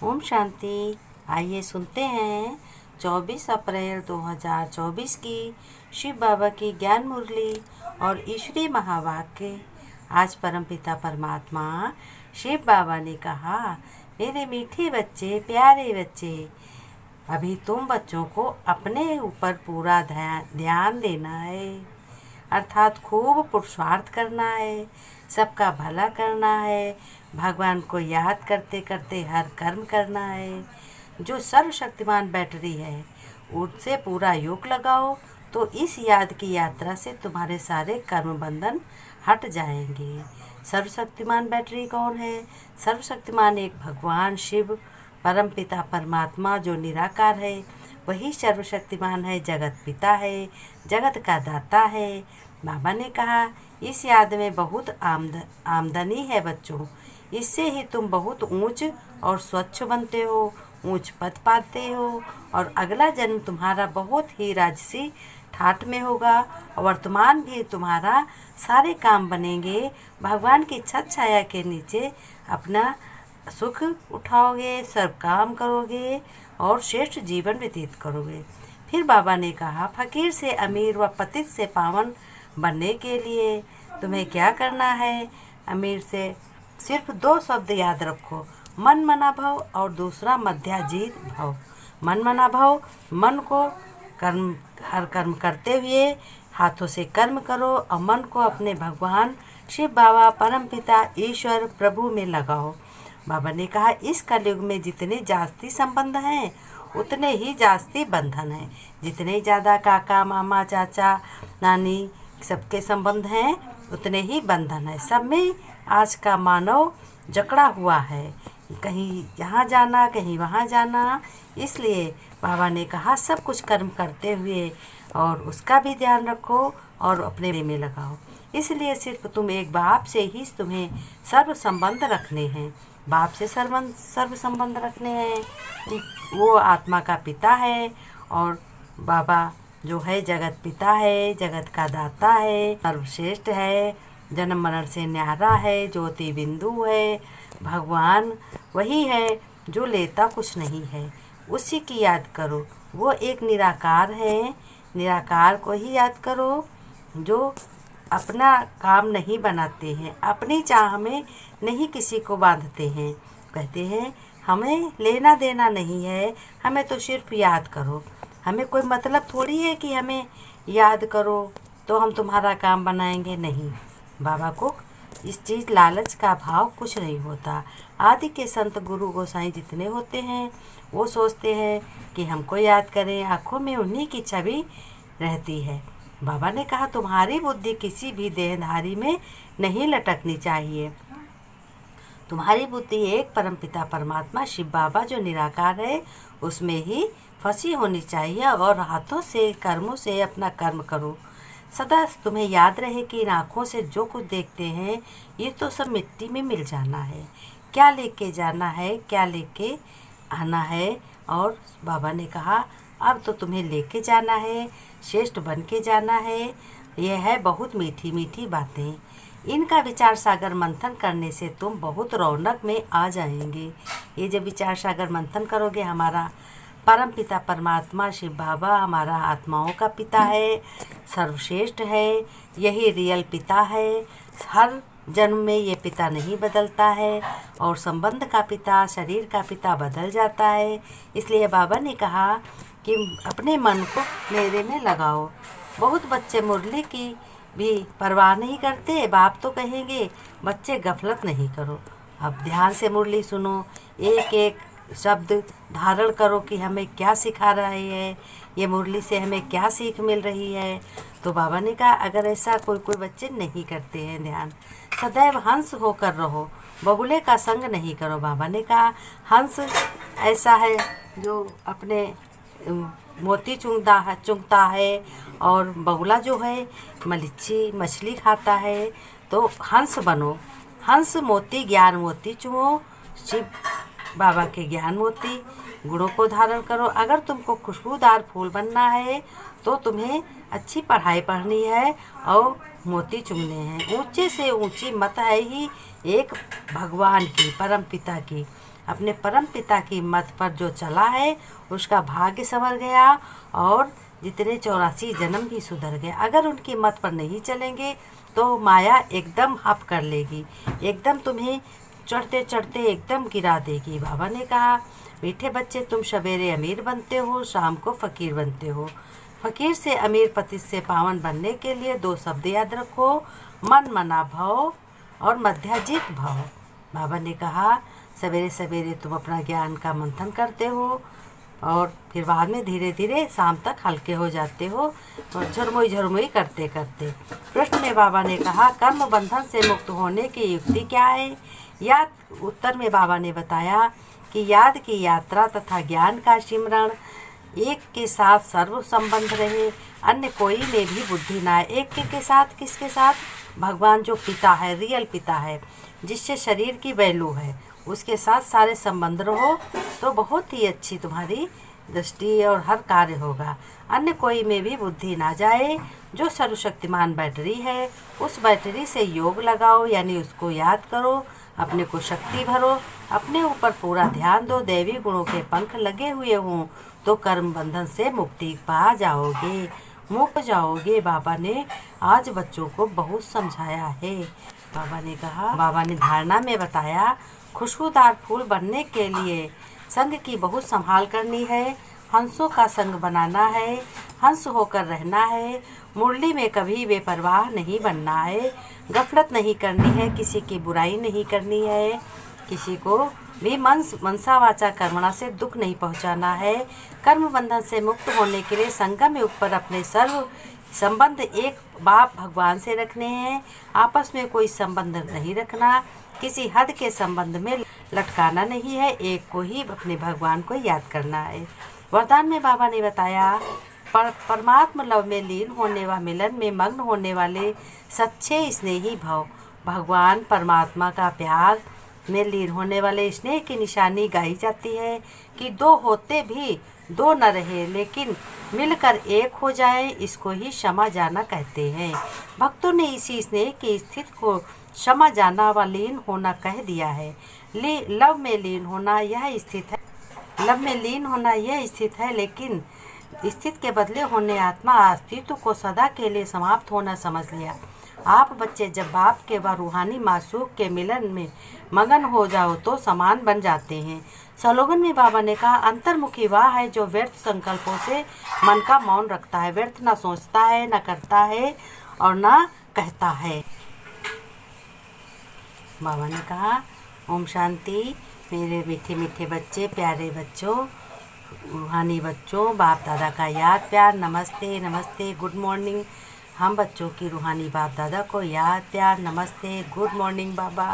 ओम शांति। आइए सुनते हैं 24 अप्रैल 2024 की शिव बाबा की ज्ञान मुरली और ईश्वरीय महावाक्य। आज परमपिता परमात्मा शिव बाबा ने कहा, मेरे मीठे बच्चे, प्यारे बच्चे, अभी तुम बच्चों को अपने ऊपर पूरा ध्यान देना है, अर्थात खूब पुरुषार्थ करना है, सबका भला करना है, भगवान को याद करते करते हर कर्म करना है। जो सर्वशक्तिमान बैटरी है उससे पूरा योग लगाओ तो इस याद की यात्रा से तुम्हारे सारे कर्म बंधन हट जाएंगे। सर्वशक्तिमान बैटरी कौन है? सर्वशक्तिमान एक भगवान शिव परम पिता परमात्मा जो निराकार है, वही सर्वशक्तिमान है, जगत पिता है, जगत का दाता है। बाबा ने कहा, इस याद में बहुत आमदनी है बच्चों, इससे ही तुम बहुत ऊंच और स्वच्छ बनते हो, ऊंच पद पाते हो और अगला जन्म तुम्हारा बहुत ही राजसी ठाठ में होगा और वर्तमान भी तुम्हारा सारे काम बनेंगे। भगवान की छत छाया के नीचे अपना सुख उठाओगे, सब काम करोगे और श्रेष्ठ जीवन व्यतीत करोगे। फिर बाबा ने कहा, फकीर से अमीर व पतित से पावन बनने के लिए तुम्हें क्या करना है? अमीर से सिर्फ 2 शब्द याद रखो, मन मना भव और दूसरा मध्याजीत भव। मन मना भव, मन को हर कर्म करते हुए हाथों से कर्म करो और मन को अपने भगवान शिव बाबा परमपिता ईश्वर प्रभु में लगाओ। बाबा ने कहा, इस कलयुग में जितने जास्ती संबंध हैं उतने ही जास्ती बंधन हैं। जितने ज़्यादा काका मामा चाचा नानी सबके संबंध हैं उतने ही बंधन है। सब में आज का मानव जकड़ा हुआ है, कहीं यहाँ जाना कहीं वहाँ जाना। इसलिए बाबा ने कहा, सब कुछ कर्म करते हुए और उसका भी ध्यान रखो और अपने में लगाओ। इसलिए सिर्फ तुम एक बाप से ही तुम्हें सर्व संबंध रखने हैं। बाप से सर्व संबंध रखने हैं। वो आत्मा का पिता है और बाबा जो है जगत पिता है, जगत का दाता है, सर्वश्रेष्ठ है, जन्म मरण से न्यारा है, ज्योति बिंदु है। भगवान वही है जो लेता कुछ नहीं है, उसी की याद करो। वो एक निराकार है, निराकार को ही याद करो जो अपना काम नहीं बनाते हैं, अपनी चाह में नहीं किसी को बांधते हैं। कहते हैं हमें लेना देना नहीं है, हमें तो सिर्फ याद करो। हमें कोई मतलब थोड़ी है कि हमें याद करो तो हम तुम्हारा काम बनाएंगे, नहीं। बाबा को इस चीज़ लालच का भाव कुछ नहीं होता। आदि के संत गुरु गोसाई जितने होते हैं वो सोचते हैं कि हमको याद करें, आँखों में उन्हीं की छवि रहती है। बाबा ने कहा, तुम्हारी बुद्धि किसी भी देहधारी में नहीं लटकनी चाहिए। तुम्हारी बुद्धि एक परमपिता परमात्मा शिव बाबा जो निराकार है उसमें ही फंसी होनी चाहिए और हाथों से कर्मों से अपना कर्म करो। सदा तुम्हें याद रहे कि इन आँखों से जो कुछ देखते हैं ये तो सब मिट्टी में मिल जाना है। क्या लेके जाना है, क्या लेके आना है। और बाबा ने कहा, अब तो तुम्हें लेके जाना है, श्रेष्ठ बन के जाना है। यह है बहुत मीठी मीठी बातें। इनका विचार सागर मंथन करने से तुम बहुत रौनक में आ जाएंगे। ये जब विचार सागर मंथन करोगे, हमारा परम पिता परमात्मा शिव बाबा हमारा आत्माओं का पिता है, सर्वश्रेष्ठ है, यही रियल पिता है। हर जन्म में ये पिता नहीं बदलता है और संबंध का पिता, शरीर का पिता बदल जाता है। इसलिए बाबा ने कहा कि अपने मन को मेरे में लगाओ। बहुत बच्चे मुरली की भी परवाह नहीं करते। बाप तो कहेंगे बच्चे गफलत नहीं करो, अब ध्यान से मुरली सुनो, एक एक शब्द धारण करो कि हमें क्या सिखा रही है, ये मुरली से हमें क्या सीख मिल रही है। तो बाबा ने कहा, अगर ऐसा कोई बच्चे नहीं करते हैं ध्यान, सदैव हंस होकर रहो, बगुले का संग नहीं करो। बाबा ने कहा, हंस ऐसा है जो अपने मोती चुंगता है और बगुला जो है मछली खाता है। तो हंस बनो, हंस मोती ज्ञान मोती चुमो, शिव बाबा के ज्ञान मोती गुणों को धारण करो। अगर तुमको खुशबूदार फूल बनना है तो तुम्हें अच्छी पढ़ाई पढ़नी है और मोती चुनने हैं। ऊंचे से ऊंची मत है ही एक भगवान की, परम पिता की। अपने परम पिता की मत पर जो चला है उसका भाग्य संवर गया और जितने 84 जन्म भी सुधर गए। अगर उनकी मत पर नहीं चलेंगे तो माया एकदम हप कर लेगी, एकदम तुम्हें चढ़ते चढ़ते एकदम गिरा देगी। बाबा ने कहा, मीठे बच्चे, तुम सवेरे अमीर बनते हो, शाम को फ़कीर बनते हो। फ़कीर से अमीर, पतित से पावन बनने के लिए 2 शब्द याद रखो, मन मना भाव और मध्याजित भाव। बाबा ने कहा, सवेरे सवेरे तुम अपना ज्ञान का मंथन करते हो और फिर बाद में धीरे धीरे शाम तक हल्के हो जाते हो और झुरमुई झुरमुई करते करते। प्रश्न में बाबा ने कहा, कर्म बंधन से मुक्त होने की युक्ति क्या है? याद उत्तर में बाबा ने बताया कि याद की यात्रा तथा ज्ञान का सिमरण, एक के साथ सर्व संबंध रहे, अन्य कोई में भी बुद्धि ना आए। एक के साथ, किसके साथ? भगवान जो पिता है, रियल पिता है, जिससे शरीर की वैल्यू है, उसके साथ सारे संबंध रहो तो बहुत ही अच्छी तुम्हारी दृष्टि और हर कार्य होगा। अन्य कोई में भी बुद्धि ना जाए। जो सर्वशक्तिमान बैटरी है, उस बैटरी से योग लगाओ, यानी उसको याद करो, अपने को शक्ति भरो, अपने ऊपर पूरा ध्यान दो। दैवी गुणों के पंख लगे हुए हों तो कर्म बंधन से मुक्ति पा जाओगे, मुक्त जाओगे। बाबा ने आज बच्चों को बहुत समझाया है। बाबा ने कहा, बाबा ने धारणा में बताया, खुशबूदार फूल बनने के लिए संग की बहुत संभाल करनी है, हंसों का संग बनाना है, हंस होकर रहना है, मुरली में कभी बेपरवाह नहीं बनना है, गफलत नहीं करनी है, किसी की बुराई नहीं करनी है, किसी को भी मनसा वाचा कर्मणा से दुख नहीं पहुंचाना है। कर्म बंधन से मुक्त होने के लिए संगम युग पर अपने सर्व संबंध एक बाप भगवान से रखने हैं। आपस में कोई संबंध नहीं रखना, किसी हद के संबंध में लटकाना नहीं है, एक को ही, अपने भगवान को याद करना है। वरदान में बाबा ने बताया, परमात्मा लव में लीन होने व मिलन में मग्न होने वाले सच्चे स्नेही भव। भगवान परमात्मा का प्यार में लीन होने वाले स्नेह की निशानी गाई जाती है कि 2 होते भी 2 न रहे, लेकिन मिलकर एक हो जाए, इसको ही क्षमा जाना कहते हैं। भक्तों ने इसी स्नेह की स्थिति को क्षमा जाना व लीन होना कह दिया है। लव में लीन होना यह स्थित है, लव में लीन होना यह स्थित है, लेकिन स्थित के बदले होने आत्मा अस्तित्व को सदा के लिए समाप्त होना समझ लिया। आप बच्चे जब बाप के व रूहानी मासूक के मिलन में मगन हो जाओ तो समान बन जाते हैं। स्लोगन में बाबा ने कहा, अंतर्मुखी वह है जो व्यर्थ संकल्पों से मन का मौन रखता है, व्यर्थ न सोचता है, न करता है और न कहता है। बाबा ने कहा, ओम शांति। मेरे मीठे मीठे बच्चे, प्यारे बच्चों, रूहानी बच्चों, बाप दादा का याद प्यार, नमस्ते नमस्ते, गुड मॉर्निंग। हम बच्चों की रूहानी बाप दादा को याद प्यार, नमस्ते, गुड मॉर्निंग बाबा।